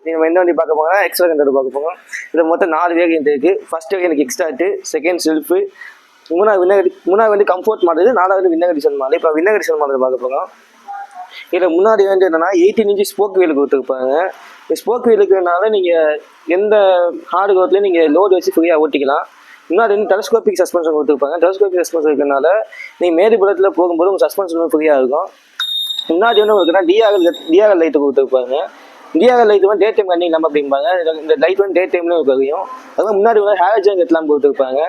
நம்ம எந்த வண்டி பார்க்க போங்கன்னா எக்ஸ்ட்ரா கண்டர் பார்க்க போங்க. இதில் மொத்தம் 4 வேரியன்ட் இருக்குது. ஃபர்ஸ்ட் வேரியன்ட் எக்ஸ்டார்ட்டு, செகண்ட் செல்ஃபு, மூணாவது வந்து கம்ஃபர்ட் மாடல், 4வது வின்னர் எடிஷன் மாடல். இப்போ வின்னர் எடிஷன் மாடல் பார்க்க போங்க. இதில் முன்னாடி வந்து என்னன்னா 18 இன்ச்சு ஸ்போக் வீல் கொடுத்துருப்பாங்க. ஸ்போக் வீலுக்குனால நீங்கள் எந்த ஹார்டு ரோட்லேயும் நீங்கள் லோடு வச்சு ஃப்ரீயாக ஓட்டிக்கலாம். முன்னாடி வந்து டெலஸ்கோபிக் சஸ்பென்ஷன் கொடுத்துருப்பாங்க. டெலஸ்கோபிக் சஸ்பென்ஷன் இருக்கிறதுனால நீங்கள் மேடுபுறத்தில் போகும்போது உங்கள் சஸ்பென்ஷன் வந்து ஃப்ரீயாக இருக்கும். முன்னாடி வந்து உங்களுக்கு டிஆர்எல் லைட்டு கொடுத்துருப்பாங்க. டிஆர்எல் லைட் வந்து டே டைம் கண்ணிங் இல்லாமல் அப்படிம்பாங்க. இந்த லைட் வந்து டே டைம்லேயும் தெரியும். அதுவும் முன்னாடி வந்து ஹேலஜன் ஹெட்லாம்ப் கொடுத்துருப்பாங்க.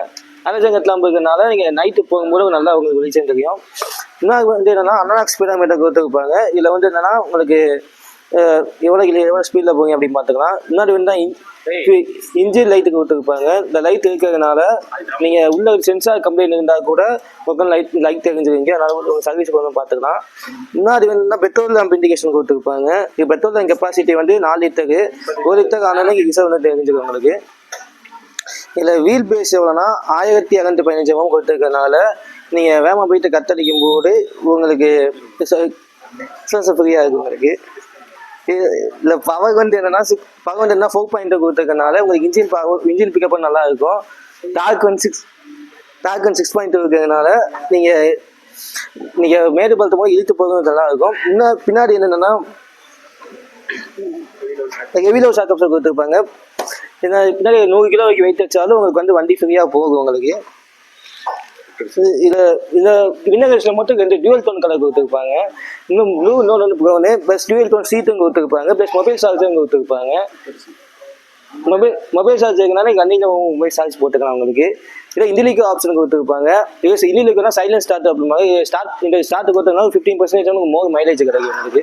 ஹேலஜன் ஹெட்லாம்ப் இருக்கிறதுனால நீங்கள் நைட்டு போகும்போது நல்லா உங்களுக்கு வெளிச்சம் தெரியும். முன்னாடி வந்து என்னன்னா அனலாக் ஸ்பீடோமீட்டர் கொடுத்துருப்பாங்க. இதில் வந்து என்னன்னா உங்களுக்கு எவ்வளோ ஸ்பீடில் போங்க அப்படின்னு பார்த்துக்கலாம். முன்னாடி வந்து இன்ஜின் லைட்டு கொடுத்துருப்பாங்க. இந்த லைட் இருக்கிறதுனால நீங்கள் உள்ள ஒரு சென்சார் கம்ப்ளைண்ட் இருந்தால் கூட உங்களுக்கு லைட் தெரிஞ்சுருவீங்க. அதனால ஒரு சர்வீஸ் வந்து பார்த்துக்கலாம். முன்னாடி வந்து பெட்ரோல் லேம்ப் இண்டிகேஷன் கொடுத்துருப்பாங்க. இது பெட்ரோல் லேம்ப் கெப்பாசிட்டி வந்து 4 லிட்டரு, 1 லிட்டருக்கு ஆனால் ரிசர்வ் வந்து தெரிஞ்சுக்கணும் உங்களுக்கு. இதில் வீல் பேஸ் எவ்வளோனா 1215 mm கொடுத்துருக்கறனால நீங்கள் வேகமாக போயிட்டு கத்தடிக்கும் போது உங்களுக்கு ஃப்ரீயாக இருக்கும் உங்களுக்கு. இல்லை பவர் வந்து என்னன்னா 4.0 கொடுத்துருக்கனால உங்களுக்கு இன்ஜின் பிக்கப் நல்லா இருக்கும். டார்க் வந்து 6.2 இருக்கிறதுனால நீங்கள் மேடு பலத்து போய் இழுத்து போகிறது நல்லா இருக்கும். பின்னாடி என்னென்னா ஹெவி லோட் ஷாக் அப்சர் கொடுத்துருப்பாங்க. பின்னாடி 100 கிலோ வரைக்கும் வெயிட் வச்சாலும் உங்களுக்கு வந்து வண்டி ஃப்ரீயாக போகும் உங்களுக்கு. இதில் வின்னர் எடிஷனில் மட்டும் 2 டியூவல் டோன் கலர் கொடுத்துருப்பாங்க. இன்னும் ப்ளூ இன்னொன்று ப்ரௌனு ப்ளஸ் டியூவல் டோன் சீட்டும் கொடுத்துருப்பாங்க. ப்ளஸ் மொபைல் சார்ஜரும் கொடுத்துருப்பாங்க. மொபைல் சார்ஜ் இருக்குனால நீங்கள் அன்றைக்கி மொபைல் சார்ஜ் போட்டுக்கலாம் உங்களுக்கு. இதில் இண்டிலிக்கோ ஆப்ஷன் கொடுத்துருப்பாங்க. இது இண்டிலிக்கோனா சைலன்ட் ஸ்டார்ட் அப்படிம்பாங்க. இந்த ஸ்டார்ட் கொடுத்ததுனால 15% உங்களுக்கு மோர் மைலேஜ் கிடைக்கும் உங்களுக்கு.